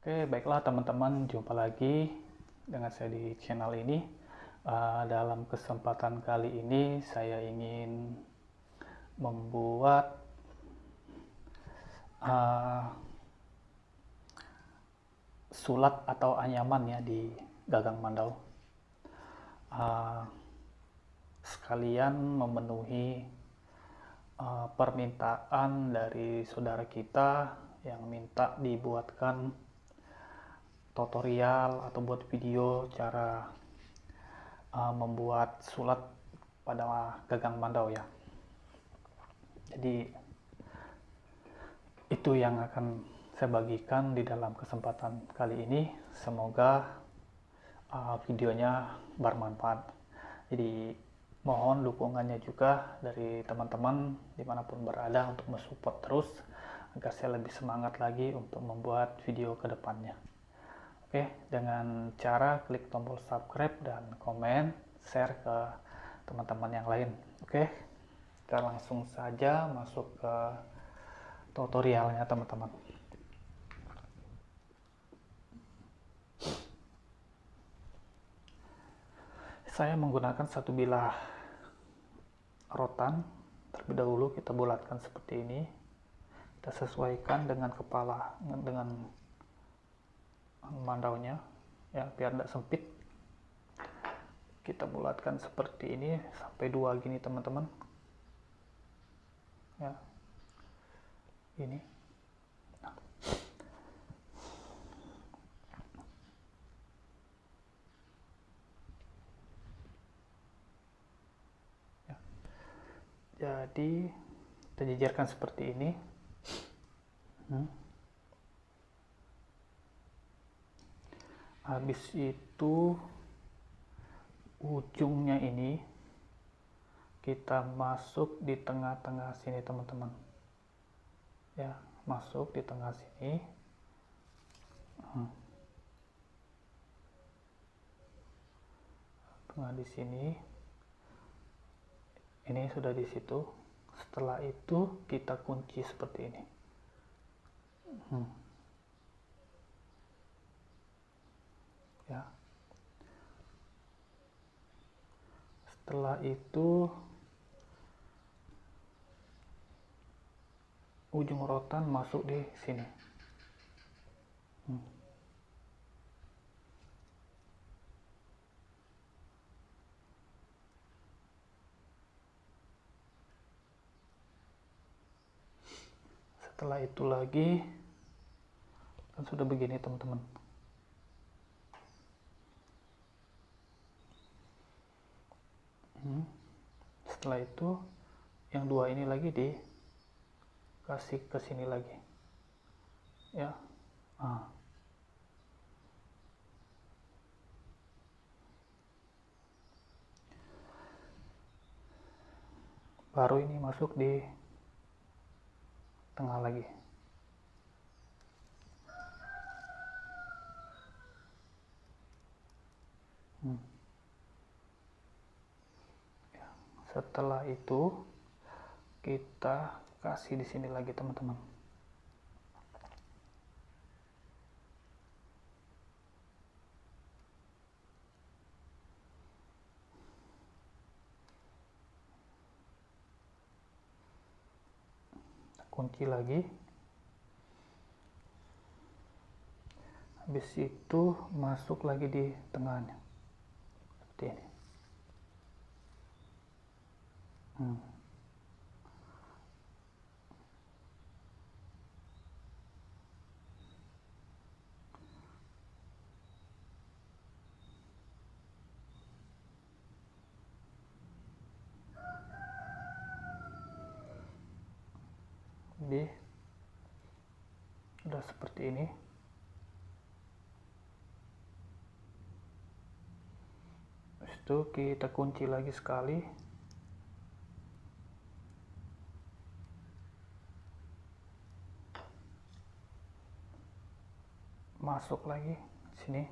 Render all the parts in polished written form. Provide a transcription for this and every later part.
Oke, baiklah teman-teman, jumpa lagi dengan saya di channel ini. Dalam kesempatan kali ini saya ingin membuat uh, sulat atau anyaman ya di gagang mandau. Uh, Sekalian memenuhi permintaan dari saudara kita yang minta dibuatkan tutorial atau buat video cara membuat sulat pada gagang mandau ya. Jadi itu yang akan saya bagikan di dalam kesempatan kali ini. Semoga videonya bermanfaat. Jadi mohon dukungannya juga dari teman-teman dimanapun berada untuk mensupport terus agar saya lebih semangat lagi untuk membuat video ke depannya. Oke, dengan cara klik tombol subscribe dan komen, share ke teman-teman yang lain. Oke, kita langsung saja masuk ke tutorialnya teman-teman. Saya menggunakan satu bilah rotan. Terlebih dahulu kita bulatkan seperti ini. Kita sesuaikan dengan kepala, dengan mandaunya ya, biar tidak sempit. Kita bulatkan seperti ini sampai 2 gini teman-teman ya, ini. Ya. Jadi kita jejerkan seperti ini. Habis itu ujungnya ini kita masuk di tengah-tengah sini teman-teman ya, masuk di tengah sini. Tengah di sini, ini sudah di situ. Setelah itu kita kunci seperti ini. Ya. Setelah itu ujung rotan masuk di sini. Setelah itu lagi kan sudah begini teman-teman. Setelah itu yang 2 ini lagi dikasih ke sini lagi ya. Baru ini masuk di tengah lagi. Setelah itu kita kasih di sini lagi teman-teman. Kunci lagi. Habis itu masuk lagi di tengahnya seperti ini. Jadi udah seperti ini. Habis itu kita kunci lagi sekali. Masuk lagi sini.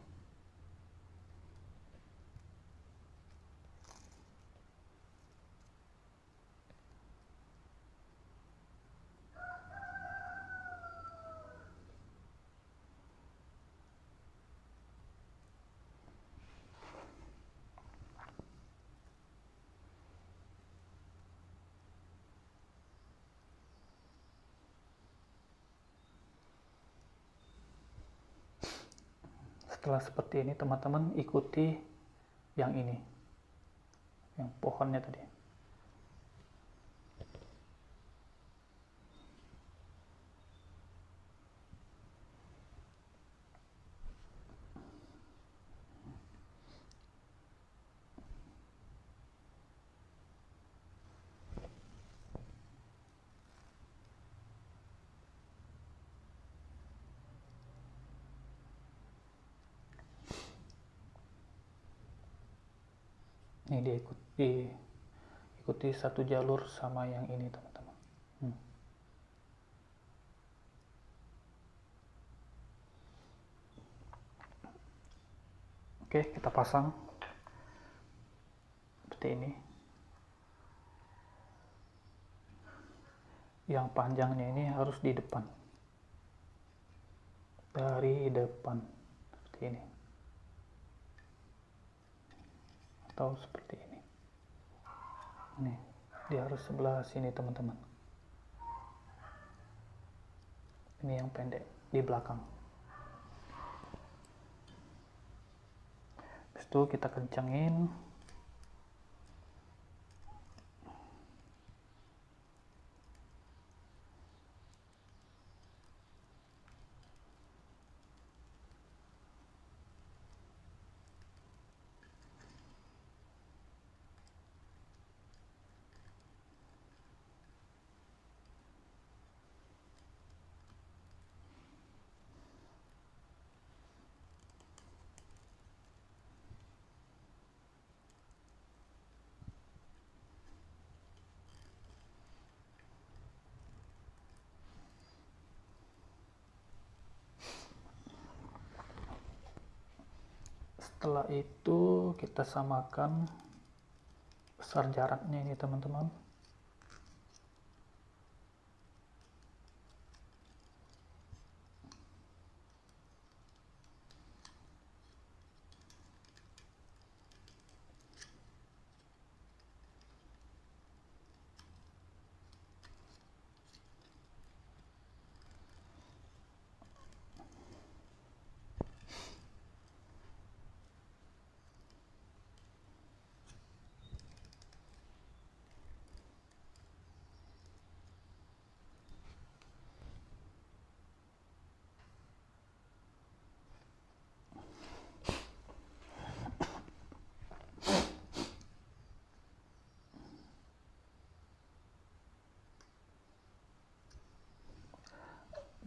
Setelah seperti ini teman-teman ikuti yang ini, yang pohonnya tadi. Ini dia ikuti satu jalur sama yang ini teman-teman. Oke, kita pasang seperti ini. Yang panjangnya ini harus di depan, dari depan seperti ini, atau seperti ini. Ini dia harus sebelah sini teman-teman. Ini yang pendek di belakang. Habis itu kita kencangin. Setelah itu kita samakan besar jaraknya ini teman-teman.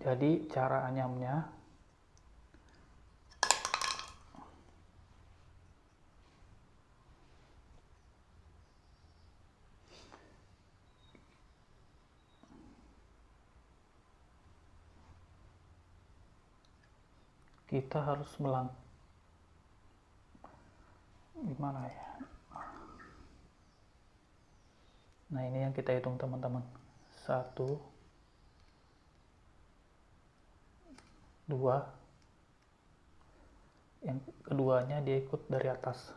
Jadi cara anyamnya kita harus gimana ya? Nah, ini yang kita hitung teman-teman. 1 2, yang keduanya dia ikut dari atas.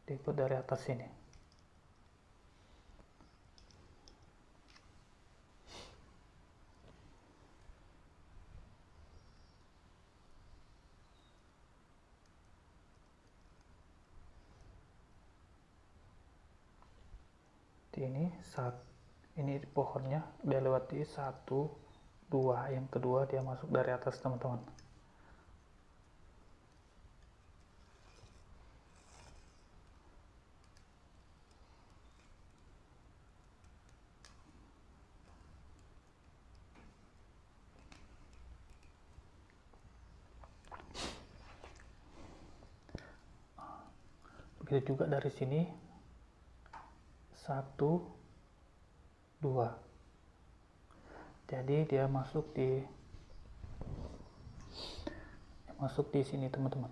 Dia ikut dari atas sini. Ini pohonnya udah lewati 1 2, yang kedua dia masuk dari atas teman-teman. Begitu juga dari sini 1 2. Jadi dia masuk di sini teman-teman.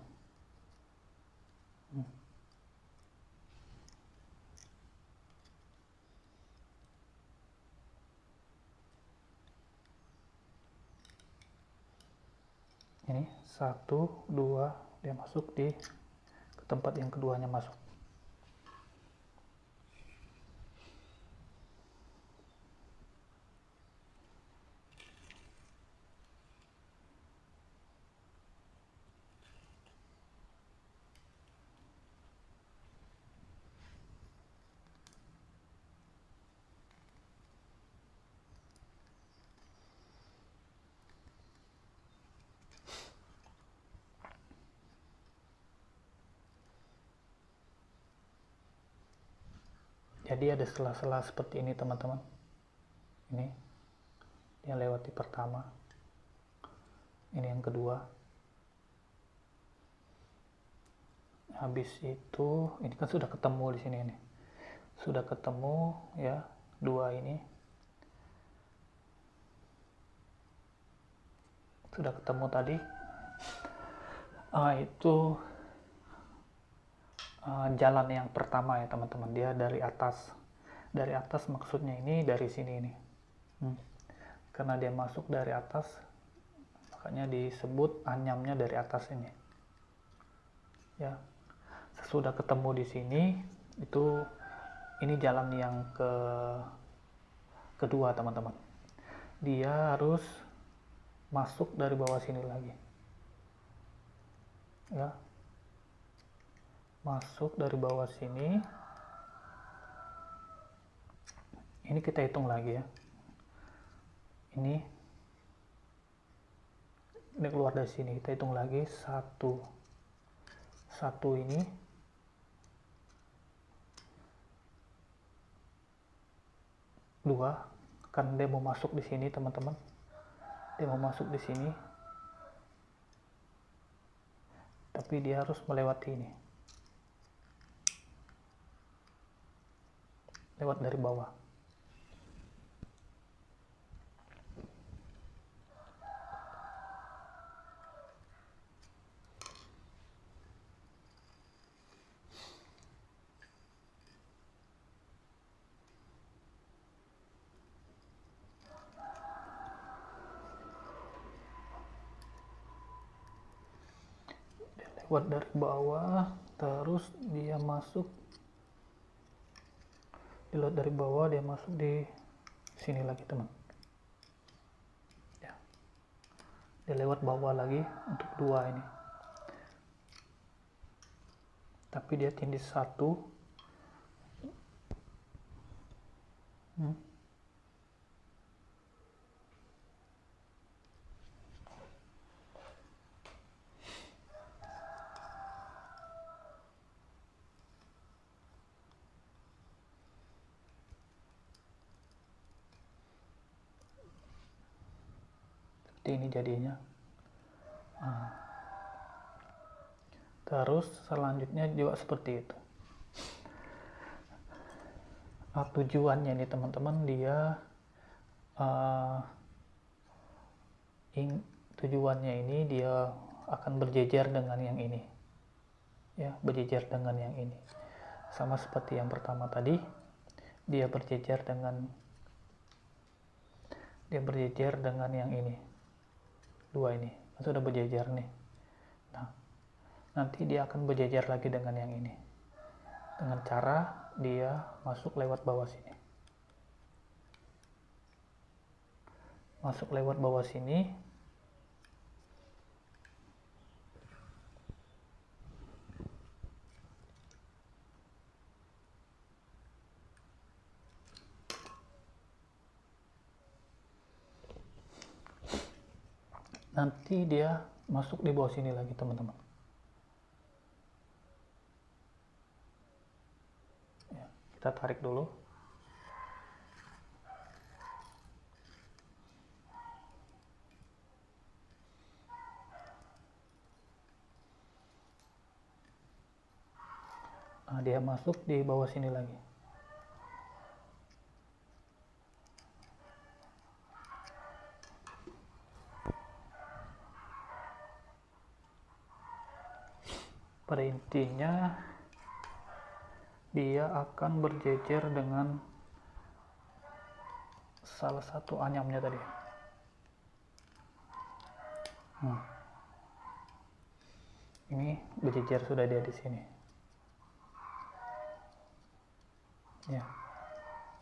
Ini 1 2, dia masuk ke tempat yang keduanya masuk. Jadi ada sela-sela seperti ini teman-teman. Ini dia lewati pertama, ini yang kedua. Habis itu ini kan sudah ketemu di sini nih, sudah ketemu ya, dua ini sudah ketemu tadi. Itu jalan yang pertama ya teman-teman, dia dari atas maksudnya ini dari sini ini. Karena dia masuk dari atas, makanya disebut anyamnya dari atas ini ya. Sesudah ketemu di sini, itu ini jalan yang kedua teman-teman, dia harus masuk dari bawah sini lagi ya, masuk dari bawah sini. Ini kita hitung lagi ya, ini keluar dari sini, kita hitung lagi satu ini, dua, kan dia mau masuk di sini teman-teman, dia mau masuk di sini, tapi dia harus melewati ini, lewat dari bawah. Lewat dari bawah, terus dia masuk, dilihat dari bawah, dia masuk di sini lagi teman ya. Dia lewat bawah lagi untuk dua ini, tapi dia tindih satu. Seperti ini jadinya. Terus selanjutnya juga seperti itu. Tujuannya ini teman-teman, dia tujuannya ini dia akan berjejer dengan yang ini ya, berjejer dengan yang ini, sama seperti yang pertama tadi, dia berjejer dengan yang ini, dua ini sudah berjejer nih. Nah, nanti dia akan berjejer lagi dengan yang ini, dengan cara dia masuk lewat bawah sini, masuk lewat bawah sini. Nanti dia masuk di bawah sini lagi teman-teman ya, kita tarik dulu. Dia masuk di bawah sini lagi. Pada intinya dia akan berjejer dengan salah satu anyamnya tadi. Ini berjejer sudah dia di sini ya,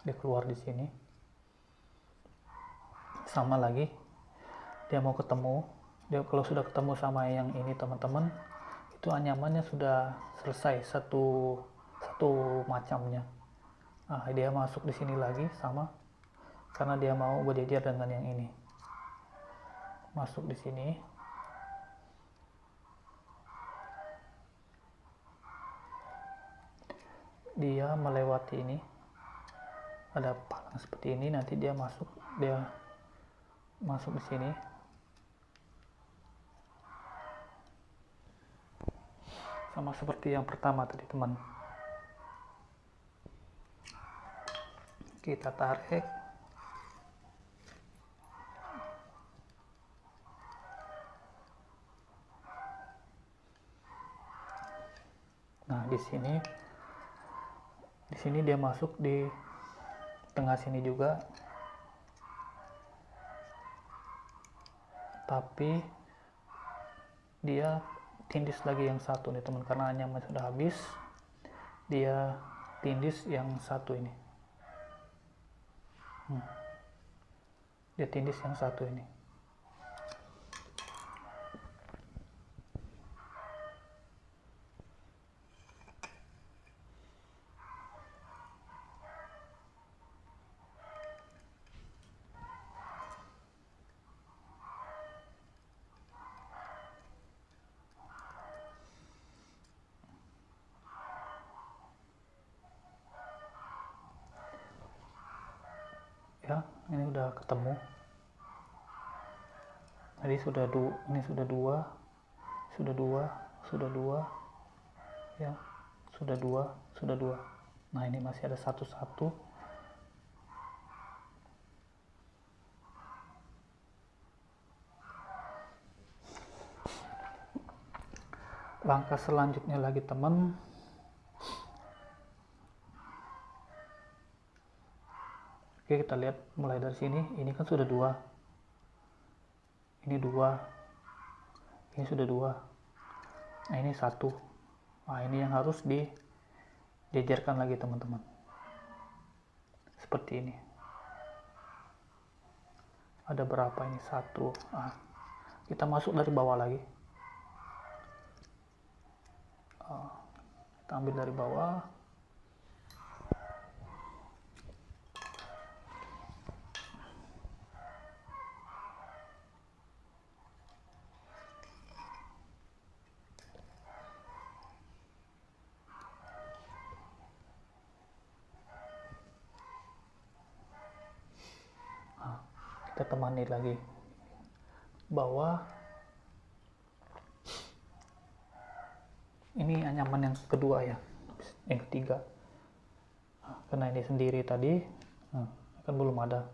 dia keluar di sini. Sama lagi, dia mau ketemu, dia kalau sudah ketemu sama yang ini teman-teman, itu anyamannya sudah selesai satu macamnya. Dia masuk di sini lagi sama, karena dia mau berjejer dengan yang ini, masuk di sini. Dia melewati ini, ada palang seperti ini, nanti dia masuk di sini. Sama seperti yang pertama tadi teman. Kita tarik. Nah, di sini dia masuk di tengah sini juga. Tapi dia tindis lagi yang satu nih teman, karena anyaman sudah habis. Dia tindis yang satu ini. Dia tindis yang satu ini. Ya, ini udah ketemu. Tadi ini sudah dua, ya, sudah dua. Nah, ini masih ada satu. Langkah selanjutnya lagi teman, oke, kita lihat mulai dari sini. Ini kan sudah dua, ini sudah dua. Nah, ini satu. Nah, ini yang harus dijejerkan lagi teman-teman, seperti ini. Ada berapa ini? Satu. Nah, kita masuk dari bawah lagi. Kita ambil dari bawah. Kita temani lagi bawah. Ini anyaman yang kedua ya, yang ketiga. Karena ini sendiri tadi, kan belum ada.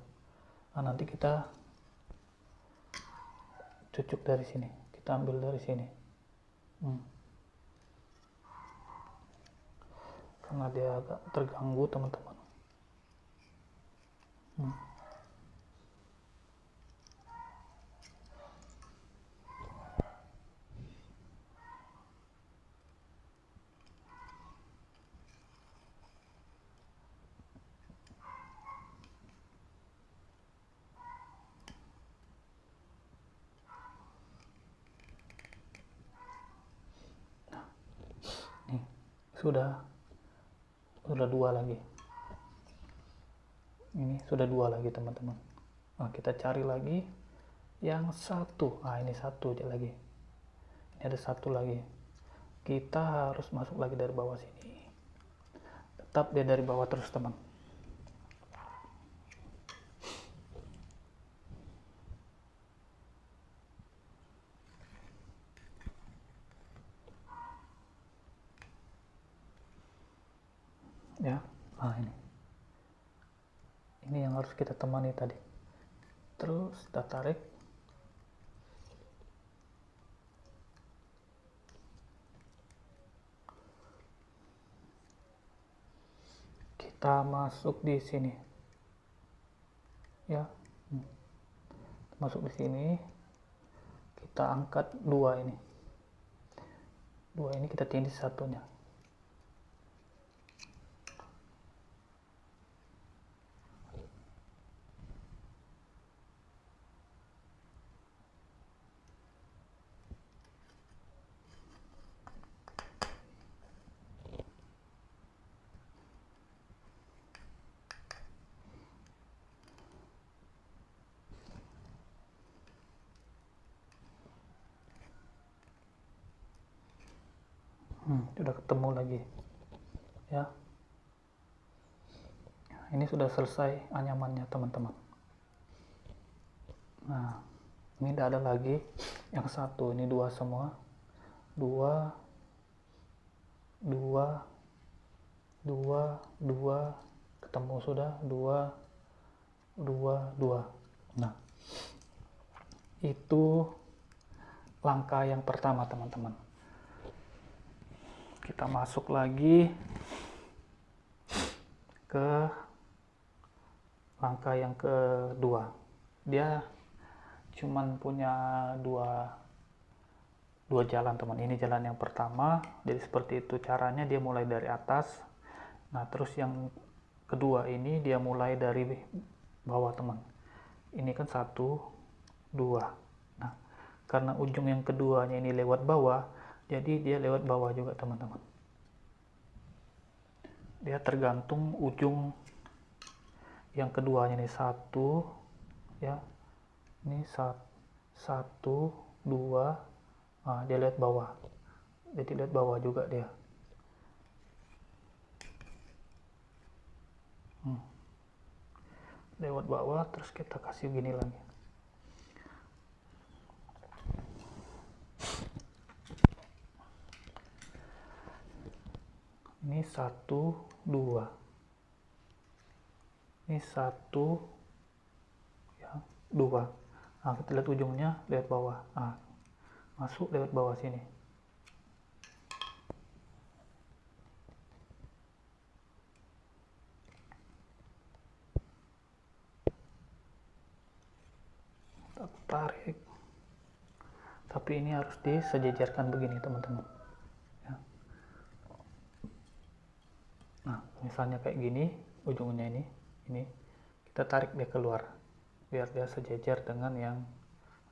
Nah, nanti kita cucuk dari sini, kita ambil dari sini. Karena dia agak terganggu teman-teman. Sudah dua lagi. Ini sudah dua lagi teman-teman. Nah, kita cari lagi yang satu. Nah, ini satu aja lagi. Ini ada satu lagi. Kita harus masuk lagi dari bawah sini. Tetap dia dari bawah terus teman. Ya, nah ini yang harus kita temani tadi. Terus kita tarik. Kita masuk di sini. Ya. Masuk di sini. Kita angkat dua ini. Dua ini kita tindih satunya. Sudah ketemu lagi ya. ini sudah selesai anyamannya teman-teman. Nah, ini tidak ada lagi yang satu, ini dua semua, dua, ketemu sudah, dua. Nah, itu langkah yang pertama teman-teman. Kita masuk lagi ke langkah yang kedua. Dia cuman punya dua jalan teman. Ini jalan yang pertama, jadi seperti itu caranya, dia mulai dari atas. Nah terus yang kedua ini dia mulai dari bawah teman. Ini kan 1, 2. Nah karena ujung yang keduanya ini lewat bawah, jadi dia lewat bawah juga teman-teman. Dia tergantung ujung yang keduanya ini 1 ya, ini 1, 2. Nah, dia lihat bawah, jadi lihat bawah juga dia. Lewat bawah, terus kita kasih gini lagi. Ini 1, 2. Ini 1 ya, 2. Nah kita lihat ujungnya, lihat bawah. Nah, masuk lewat bawah sini. Kita tarik. Tapi ini harus disejajarkan begini teman-teman. Ya. Nah misalnya kayak gini, ujungnya ini kita tarik dia keluar, biar dia sejajar dengan yang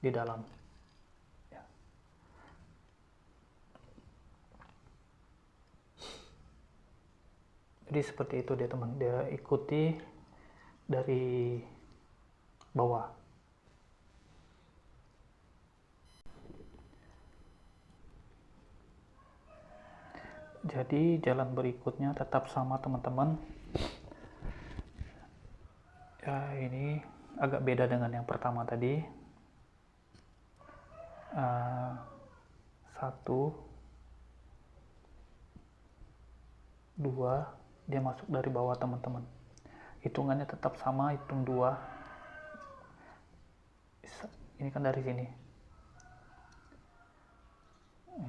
di dalam. Jadi seperti itu dia teman, dia ikuti dari bawah. Jadi jalan berikutnya tetap sama teman-teman. Ya ini agak beda dengan yang pertama tadi. 1, 2. Dia masuk dari bawah teman-teman. Hitungannya tetap sama, hitung 2. Ini kan dari sini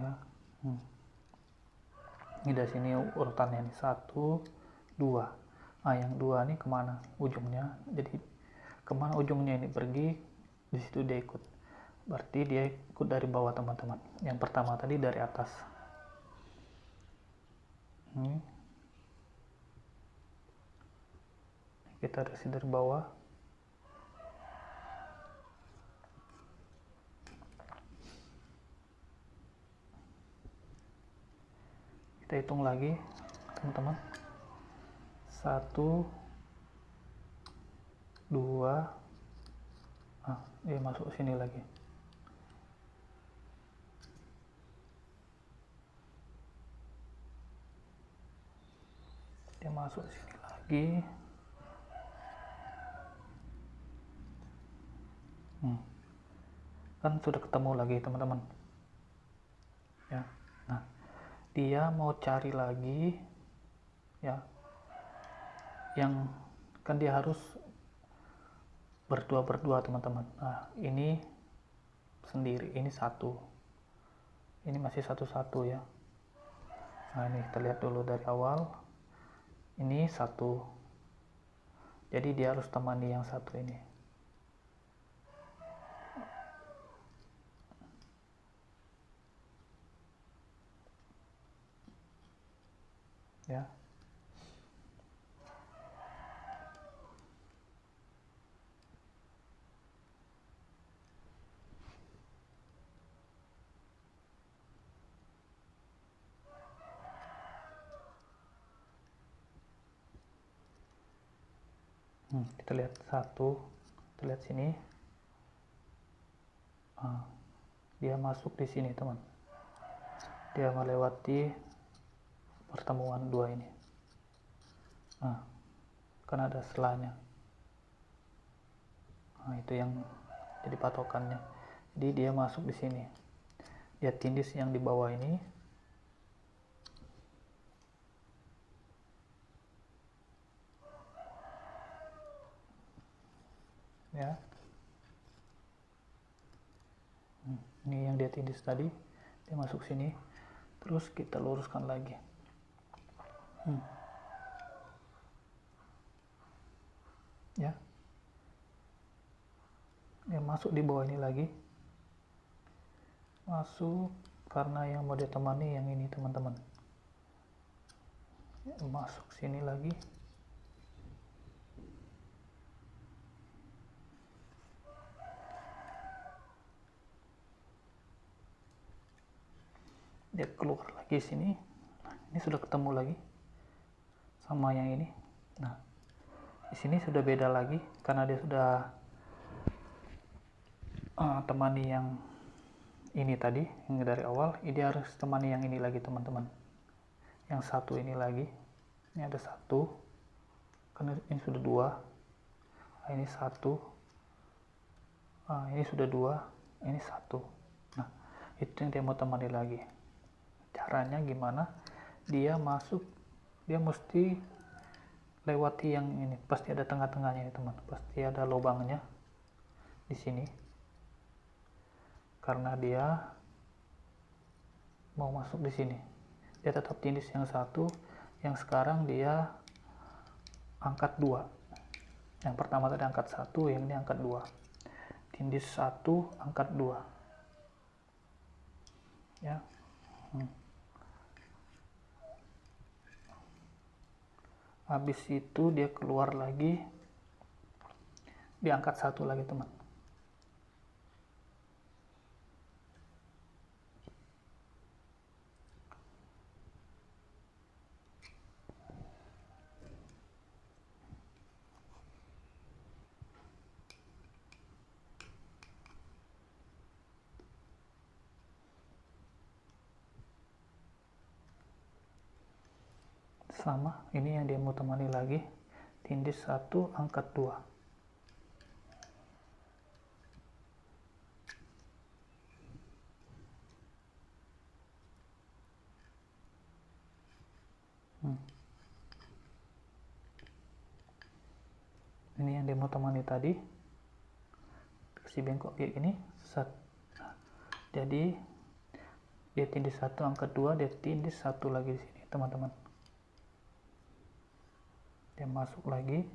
ya. Ini dari sini urutannya nih, 1, 2. Nah yang 2 nih kemana ujungnya, jadi kemana ujungnya ini pergi, di situ dia ikut. Berarti dia ikut dari bawah teman-teman. Yang pertama tadi dari atas. Kita resi dari bawah. Kita hitung lagi teman-teman. 1, 2. Nah, dia masuk sini lagi. Dia masuk sini lagi. Kan sudah ketemu lagi teman-teman ya. Nah dia mau cari lagi ya, yang kan dia harus berdua teman-teman. Nah ini sendiri, ini 1, ini masih 1 ya. Nah ini kita lihat dulu dari awal, ini 1, jadi dia harus temani yang 1 ini ya. Kita lihat 1, kita lihat sini. Dia masuk di sini teman, dia melewati pertemuan 2 ini. Nah kan ada selanya. Nah, itu yang jadi patokannya. Jadi dia masuk di sini. Dia tindis yang di bawah ini. Ya. Ini yang dia tindis tadi, dia masuk sini. Terus kita luruskan lagi. Ya. Dia masuk di bawah ini lagi. Masuk karena yang mau ditemani yang ini, teman-teman. Ya, masuk sini lagi. Dia keluar lagi sini. Nah, ini sudah ketemu lagi sama yang ini. Nah, di sini sudah beda lagi karena dia sudah temani yang ini tadi, yang dari awal. Dia harus temani yang ini lagi, teman-teman. Yang satu ini lagi. Ini ada satu. Karena ini sudah dua. Nah, ini satu. Ini sudah dua. Ini satu. Nah, itu yang dia mau temani lagi. Caranya gimana? Dia masuk, dia mesti lewati yang ini. Pasti ada tengah-tengahnya ini, teman. Pasti ada lubangnya di sini. Karena dia mau masuk di sini. Dia tetap tindis yang satu, yang sekarang dia angkat dua. Yang pertama tadi angkat satu, yang ini angkat dua. Tindis satu, angkat dua. Ya. Habis itu dia keluar lagi, diangkat satu lagi, teman. Sama, ini yang dia mau temani lagi. Tindis satu, angkat dua. Ini yang dia mau temani tadi. Kasih bengkok kayak gini. Jadi dia tindis satu, angkat dua, dia tindis satu lagi di sini, teman-teman. Dia masuk lagi,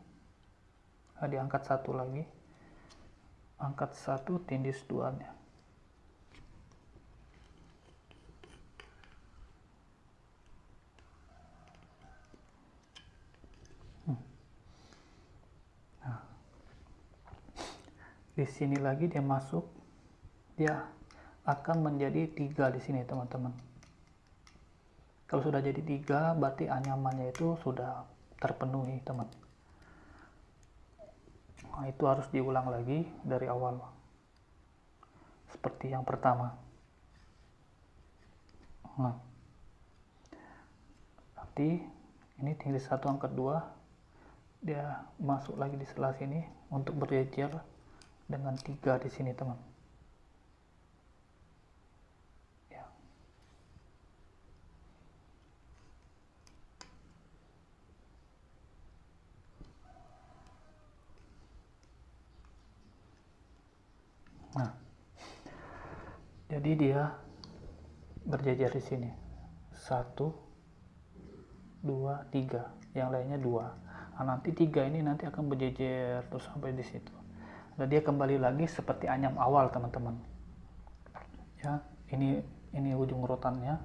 diangkat satu lagi, angkat satu, tindis duanya. Nah, di sini lagi dia masuk, dia akan menjadi 3 di sini, teman-teman. Kalau sudah jadi 3, berarti anyamannya itu sudah terpenuhi, teman. Nah, itu harus diulang lagi dari awal, seperti yang pertama. Nah, nanti ini tindis satu, angkat dua, dia masuk lagi di sebelah sini untuk berjejer dengan 3 di sini, teman. Ya. Nah, jadi dia berjejer di sini 1, 2, 3, yang lainnya 2. Nah, nanti 3 ini nanti akan berjejer terus sampai di situ. Dan dia kembali lagi seperti anyam awal, teman-teman. Ya, ini ujung rotannya.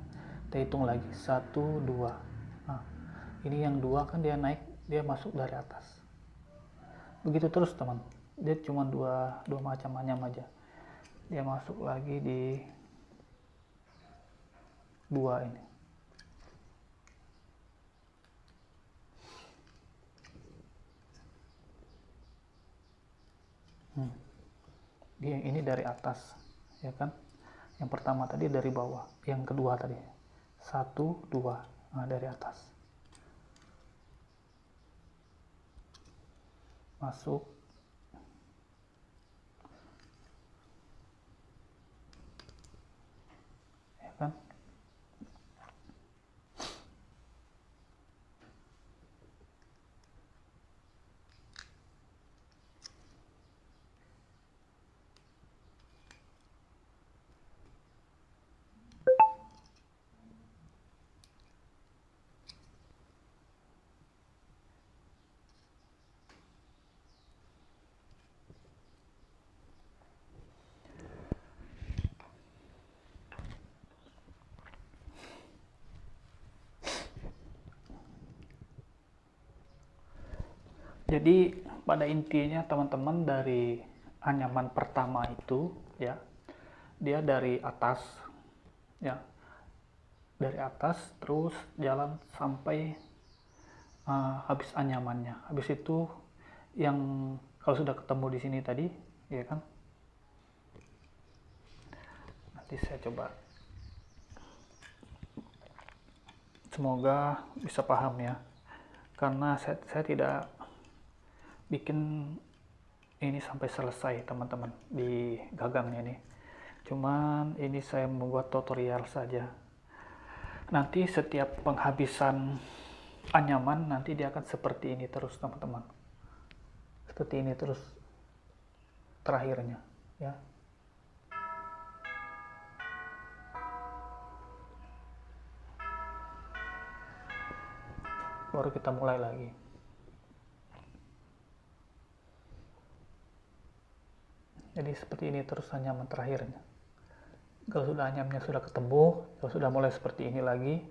Kita hitung lagi 1, 2. Nah, ini yang 2 kan dia naik, dia masuk dari atas. Begitu terus, teman. Dia cuma dua macam anyam aja. Dia masuk lagi di 2 ini. Dia ini dari atas, ya kan? Yang pertama tadi dari bawah, yang kedua tadi 1, 2, nah dari atas. masuk, ya kan. Jadi pada intinya teman-teman, dari anyaman pertama itu ya, dia dari atas ya, dari atas terus jalan sampai habis anyamannya. Habis itu yang kalau sudah ketemu di sini tadi, ya kan. Nanti saya coba, semoga bisa paham ya, karena saya tidak bikin ini sampai selesai teman-teman di gagangnya ini, cuman ini saya membuat tutorial saja. Nanti setiap penghabisan anyaman nanti dia akan seperti ini terus teman-teman, seperti ini terus terakhirnya ya. Baru kita mulai lagi. Jadi seperti ini terus anyaman terakhirnya. Kalau sudah anyamannya sudah ketemu, kalau sudah mulai seperti ini lagi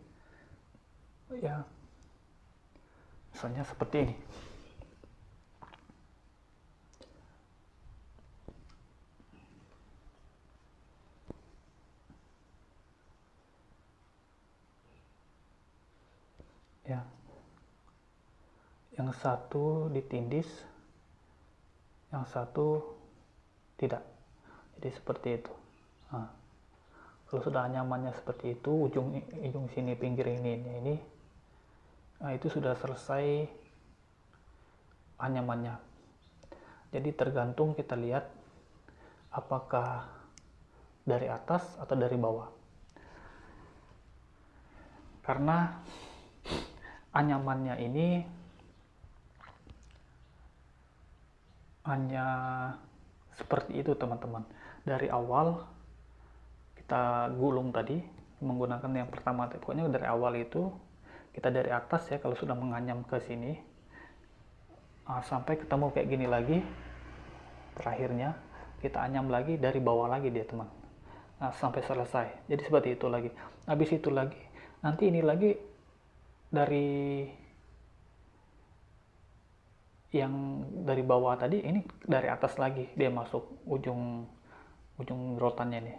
ya, misalnya seperti ini. Ya. Yang satu ditindis, yang satu tidak. Jadi seperti itu. Nah, kalau sudah nyamannya seperti itu, ujung sini, pinggir ini, nah itu sudah selesai anyamannya. Jadi tergantung kita lihat apakah dari atas atau dari bawah. Karena anyamannya ini hanya seperti itu teman-teman. Dari awal kita gulung tadi menggunakan yang pertama, pokoknya dari awal itu kita dari atas ya, kalau sudah menganyam ke sini sampai ketemu kayak gini lagi, terakhirnya kita anyam lagi dari bawah lagi dia teman. Nah, sampai selesai. Jadi seperti itu lagi. Habis itu lagi nanti ini lagi dari yang dari bawah tadi, ini dari atas lagi dia masuk ujung rotannya nih.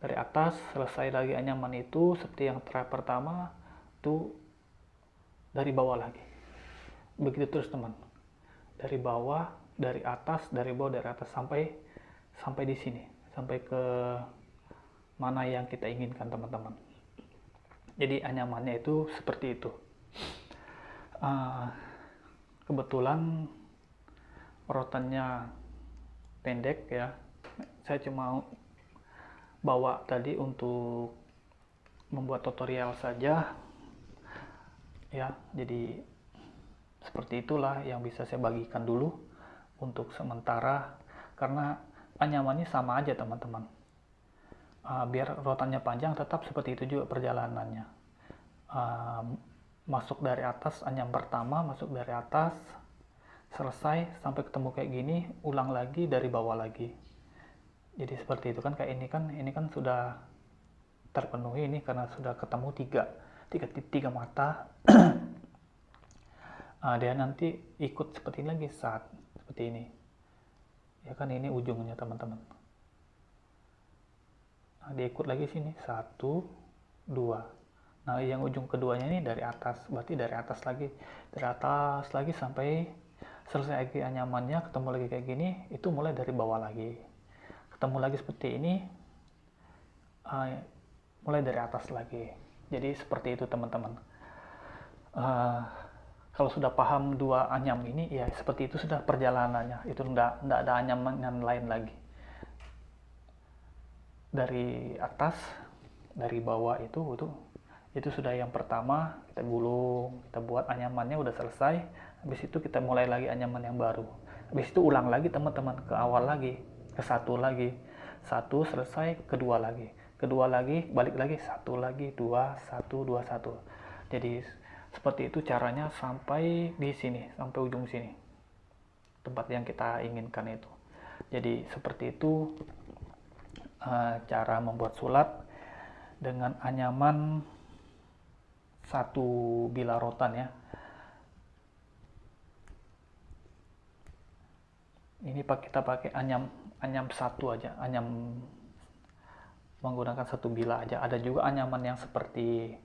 Dari atas selesai lagi anyaman itu, seperti yang pertama tuh dari bawah lagi. Begitu terus teman. Dari bawah, dari atas, dari bawah, dari atas sampai di sini, sampai ke mana yang kita inginkan teman-teman. Jadi anyamannya itu seperti itu. Kebetulan rotannya pendek ya, saya cuma bawa tadi untuk membuat tutorial saja ya. Jadi seperti itulah yang bisa saya bagikan dulu untuk sementara, karena anyamannya sama aja teman-teman. Biar rotannya panjang tetap seperti itu juga perjalanannya. Masuk dari atas, anyam pertama masuk dari atas, selesai sampai ketemu kayak gini, ulang lagi dari bawah lagi. Jadi seperti itu kan, kayak ini kan sudah terpenuhi ini karena sudah ketemu tiga mata. Dia nanti ikut seperti ini lagi, saat seperti ini ya kan, ini ujungnya teman-teman. Dia ikut lagi sini 1, 2. Nah, yang ujung keduanya ini dari atas, berarti dari atas lagi sampai selesai lagi anyamannya, ketemu lagi kayak gini, itu mulai dari bawah lagi, ketemu lagi seperti ini, mulai dari atas lagi. Jadi seperti itu teman-teman. Kalau sudah paham dua anyam ini, ya seperti itu sudah perjalanannya. Itu enggak ada anyaman lain lagi. Dari atas, dari bawah itu sudah yang pertama, kita gulung, kita buat anyamannya udah selesai. Habis itu kita mulai lagi anyaman yang baru. Habis itu ulang lagi teman-teman, ke awal lagi, ke satu lagi. Satu selesai, kedua lagi. Kedua lagi, balik lagi, satu lagi, dua, satu, dua, satu. Jadi seperti itu caranya sampai di sini, sampai ujung sini. Tempat yang kita inginkan itu. Jadi seperti itu cara membuat sulap dengan anyaman satu bilah rotan ya. Ini kita pakai anyam satu aja, anyam menggunakan satu bilah aja. Ada juga anyaman yang seperti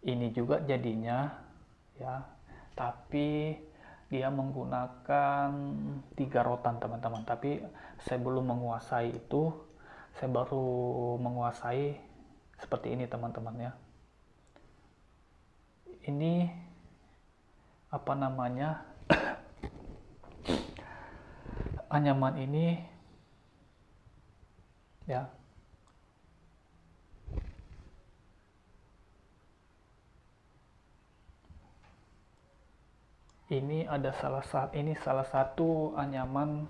ini juga jadinya ya, tapi dia menggunakan 3 rotan teman-teman. Tapi saya belum menguasai itu, saya baru menguasai seperti ini teman-teman ya. Ini apa namanya, anyaman ini ya, ini ada salah satu anyaman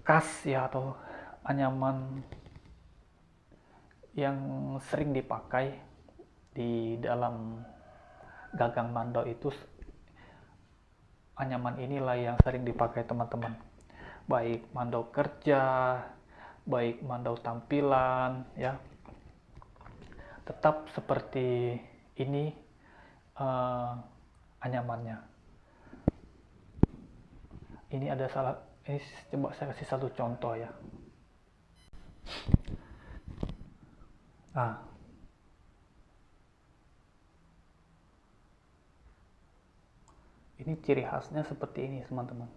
khas ya, atau anyaman yang sering dipakai di dalam gagang mandau itu. Anyaman inilah yang sering dipakai teman-teman, baik mandau kerja, baik mandau tampilan ya, tetap seperti ini anyamannya. Ini coba saya kasih satu contoh ya. Ini ciri khasnya seperti ini teman-teman.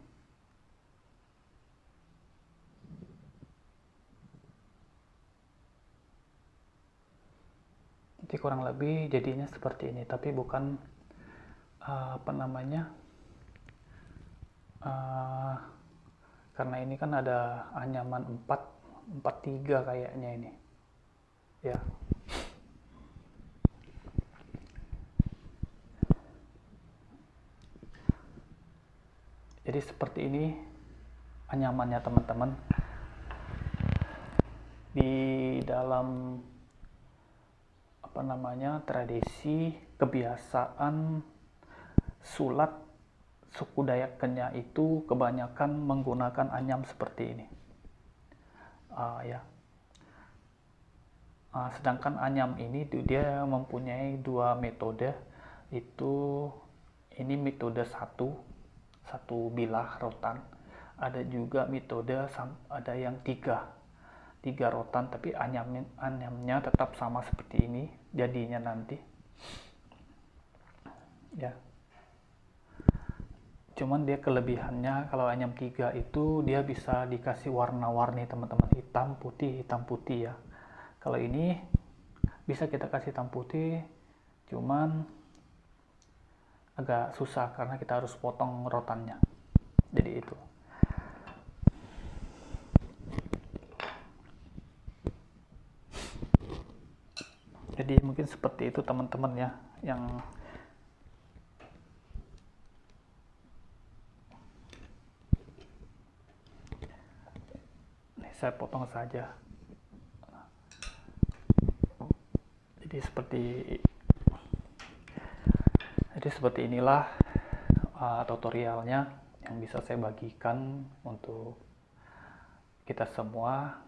Jadi kurang lebih jadinya seperti ini, tapi bukan apa namanya, karena ini kan ada anyaman 4-3 kayaknya ini ya. Jadi seperti ini anyamannya teman-teman. Di dalam apa namanya, tradisi kebiasaan sulap suku Dayak Kenya itu kebanyakan menggunakan anyam seperti ini ya. Sedangkan anyam ini dia mempunyai 2 metode. Ini metode satu bilah rotan. Ada juga metode ada yang 3 rotan, tapi anyamnya tetap sama seperti ini jadinya nanti ya. Cuman dia kelebihannya kalau anyam 3 itu dia bisa dikasih warna-warni teman-teman, hitam putih ya. Kalau ini bisa kita kasih hitam putih, cuman agak susah karena kita harus potong rotannya. Jadi itu. Jadi mungkin seperti itu teman-teman ya, yang saya potong saja. Jadi seperti inilah tutorialnya yang bisa saya bagikan untuk kita semua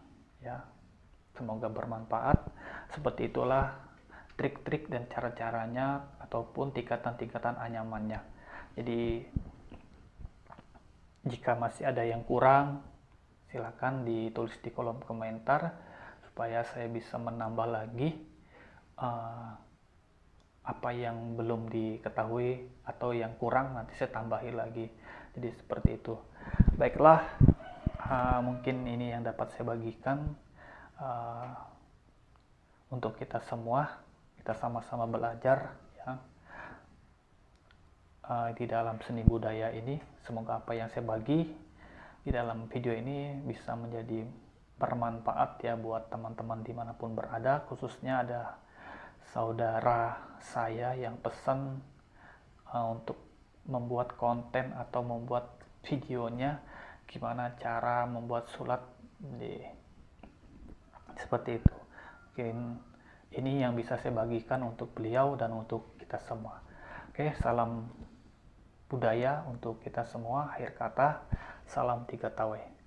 ya. Semoga bermanfaat. Seperti itulah trik-trik dan cara-caranya ataupun tingkatan-tingkatan anyamannya. Jadi jika masih ada yang kurang, silakan ditulis di kolom komentar supaya saya bisa menambah lagi apa yang belum diketahui atau yang kurang, nanti saya tambahi lagi. Jadi seperti itu. Baiklah, mungkin ini yang dapat saya bagikan untuk kita semua. Kita sama-sama belajar ya. di dalam seni budaya ini. Semoga apa yang saya bagi di dalam video ini bisa menjadi bermanfaat ya buat teman-teman dimanapun berada, khususnya ada saudara saya yang pesan untuk membuat konten atau membuat videonya gimana cara membuat sulap seperti itu. Mungkin ini yang bisa saya bagikan untuk beliau dan untuk kita semua. Oke, salam budaya untuk kita semua. Akhir kata, salam 3 Tawe.